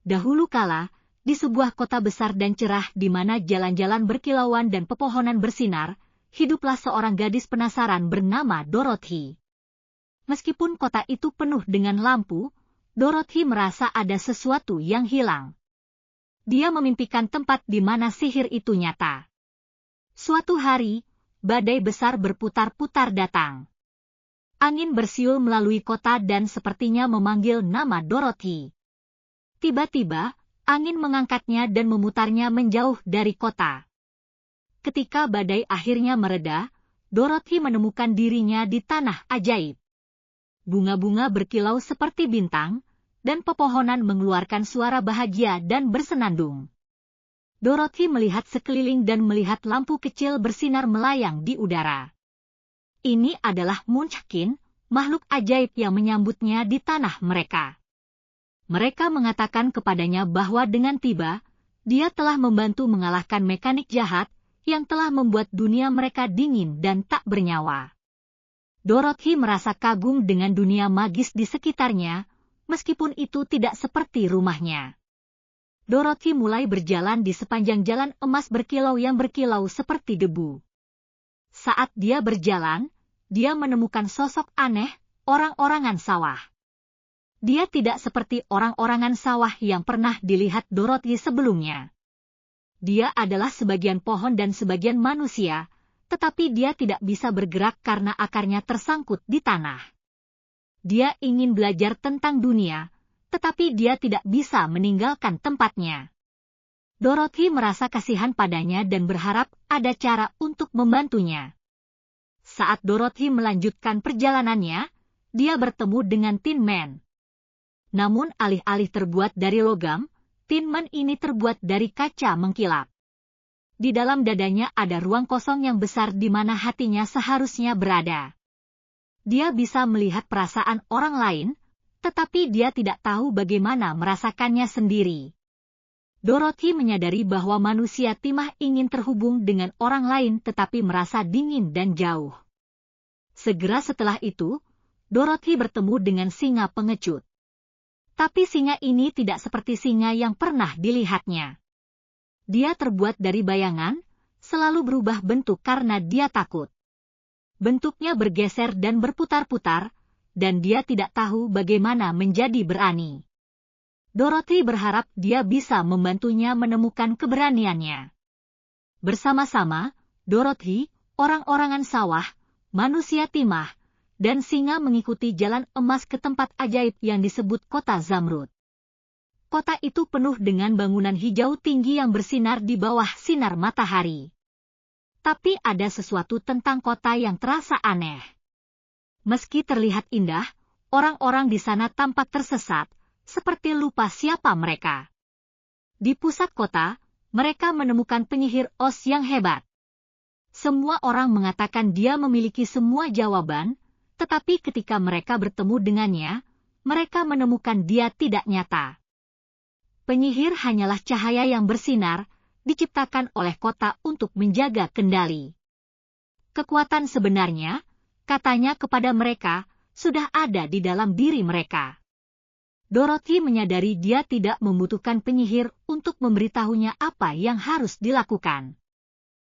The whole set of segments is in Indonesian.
Dahulu kala, di sebuah kota besar dan cerah di mana jalan-jalan berkilauan dan pepohonan bersinar, hiduplah seorang gadis penasaran bernama Dorothy. Meskipun kota itu penuh dengan lampu, Dorothy merasa ada sesuatu yang hilang. Dia memimpikan tempat di mana sihir itu nyata. Suatu hari, badai besar berputar-putar datang. Angin bersiul melalui kota dan sepertinya memanggil nama Dorothy. Tiba-tiba, angin mengangkatnya dan memutarnya menjauh dari kota. Ketika badai akhirnya mereda, Dorothy menemukan dirinya di tanah ajaib. Bunga-bunga berkilau seperti bintang, dan pepohonan mengeluarkan suara bahagia dan bersenandung. Dorothy melihat sekeliling dan melihat lampu kecil bersinar melayang di udara. Ini adalah Munchkin, makhluk ajaib yang menyambutnya di tanah mereka. Mereka mengatakan kepadanya bahwa dengan tiba, dia telah membantu mengalahkan mekanik jahat yang telah membuat dunia mereka dingin dan tak bernyawa. Dorothy merasa kagum dengan dunia magis di sekitarnya, meskipun itu tidak seperti rumahnya. Dorothy mulai berjalan di sepanjang jalan emas berkilau yang berkilau seperti debu. Saat dia berjalan, dia menemukan sosok aneh, orang-orangan sawah. Dia tidak seperti orang-orangan sawah yang pernah dilihat Dorothy sebelumnya. Dia adalah sebagian pohon dan sebagian manusia, tetapi dia tidak bisa bergerak karena akarnya tersangkut di tanah. Dia ingin belajar tentang dunia, tetapi dia tidak bisa meninggalkan tempatnya. Dorothy merasa kasihan padanya dan berharap ada cara untuk membantunya. Saat Dorothy melanjutkan perjalanannya, dia bertemu dengan Tin Man. Namun alih-alih terbuat dari logam, Tin Man ini terbuat dari kaca mengkilap. Di dalam dadanya ada ruang kosong yang besar di mana hatinya seharusnya berada. Dia bisa melihat perasaan orang lain, tetapi dia tidak tahu bagaimana merasakannya sendiri. Dorothy menyadari bahwa manusia timah ingin terhubung dengan orang lain tetapi merasa dingin dan jauh. Segera setelah itu, Dorothy bertemu dengan singa pengecut. Tapi singa ini tidak seperti singa yang pernah dilihatnya. Dia terbuat dari bayangan, selalu berubah bentuk karena dia takut. Bentuknya bergeser dan berputar-putar, dan dia tidak tahu bagaimana menjadi berani. Dorothy berharap dia bisa membantunya menemukan keberaniannya. Bersama-sama, Dorothy, orang-orangan sawah, manusia timah, dan singa mengikuti jalan emas ke tempat ajaib yang disebut Kota Zamrud. Kota itu penuh dengan bangunan hijau tinggi yang bersinar di bawah sinar matahari. Tapi ada sesuatu tentang kota yang terasa aneh. Meski terlihat indah, orang-orang di sana tampak tersesat, seperti lupa siapa mereka. Di pusat kota, mereka menemukan penyihir Oz yang hebat. Semua orang mengatakan dia memiliki semua jawaban, tetapi ketika mereka bertemu dengannya, mereka menemukan dia tidak nyata. Penyihir hanyalah cahaya yang bersinar, diciptakan oleh kota untuk menjaga kendali. Kekuatan sebenarnya, katanya kepada mereka, sudah ada di dalam diri mereka. Dorothy menyadari dia tidak membutuhkan penyihir untuk memberitahunya apa yang harus dilakukan.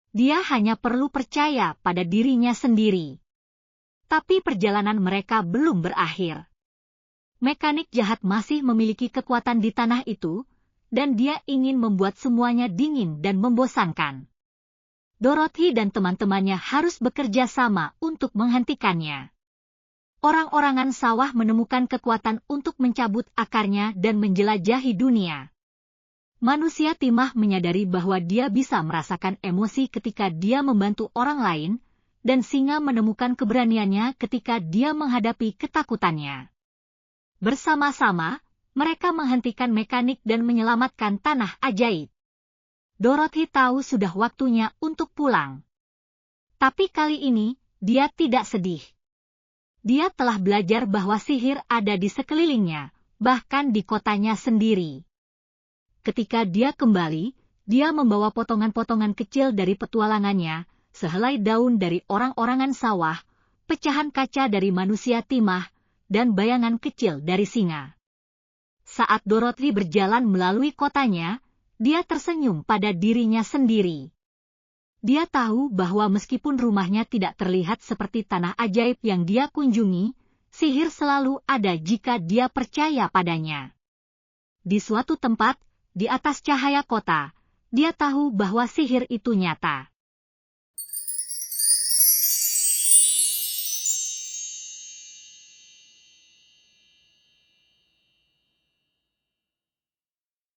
Dia hanya perlu percaya pada dirinya sendiri. Tapi perjalanan mereka belum berakhir. Mekanik jahat masih memiliki kekuatan di tanah itu, dan dia ingin membuat semuanya dingin dan membosankan. Dorothy dan teman-temannya harus bekerja sama untuk menghentikannya. Orang-orangan sawah menemukan kekuatan untuk mencabut akarnya dan menjelajahi dunia. Manusia timah menyadari bahwa dia bisa merasakan emosi ketika dia membantu orang lain, dan singa menemukan keberaniannya ketika dia menghadapi ketakutannya. Bersama-sama, mereka menghentikan mekanik dan menyelamatkan tanah ajaib. Dorothy tahu sudah waktunya untuk pulang. Tapi kali ini, dia tidak sedih. Dia telah belajar bahwa sihir ada di sekelilingnya, bahkan di kotanya sendiri. Ketika dia kembali, dia membawa potongan-potongan kecil dari petualangannya, sehelai daun dari orang-orangan sawah, pecahan kaca dari manusia timah, dan bayangan kecil dari singa. Saat Dorothy berjalan melalui kotanya, dia tersenyum pada dirinya sendiri. Dia tahu bahwa meskipun rumahnya tidak terlihat seperti tanah ajaib yang dia kunjungi, sihir selalu ada jika dia percaya padanya. Di suatu tempat, di atas cahaya kota, dia tahu bahwa sihir itu nyata.